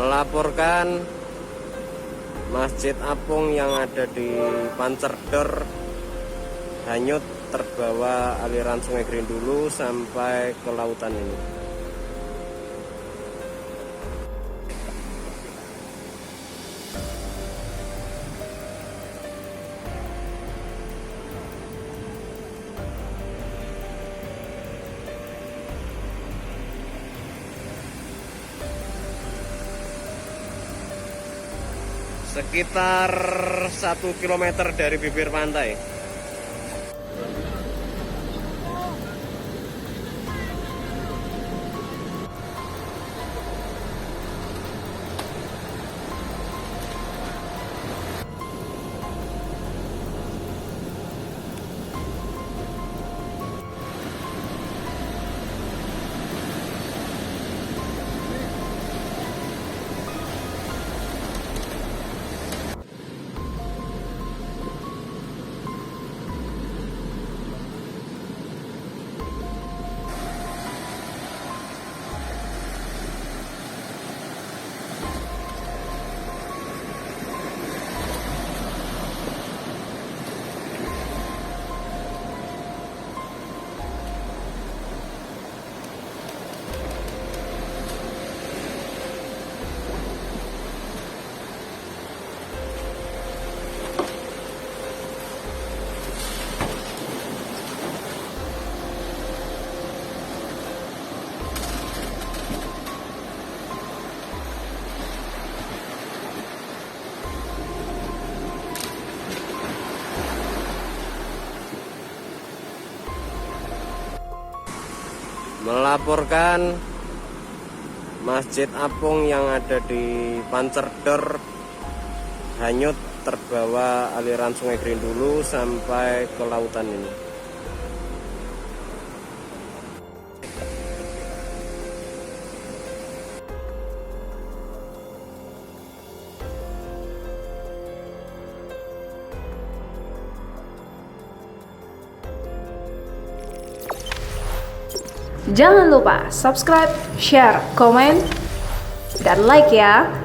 melaporkan Masjid Apung yang ada di Pancerdor hanyut terbawa aliran Sungai Grindulu sampai ke lautan ini. Sekitar 1 kilometer dari bibir pantai. Melaporkan Masjid Apung yang ada di Pancerdor hanyut terbawa aliran Sungai Grindulu sampai ke lautan ini. Jangan lupa subscribe, share, komen, dan like ya.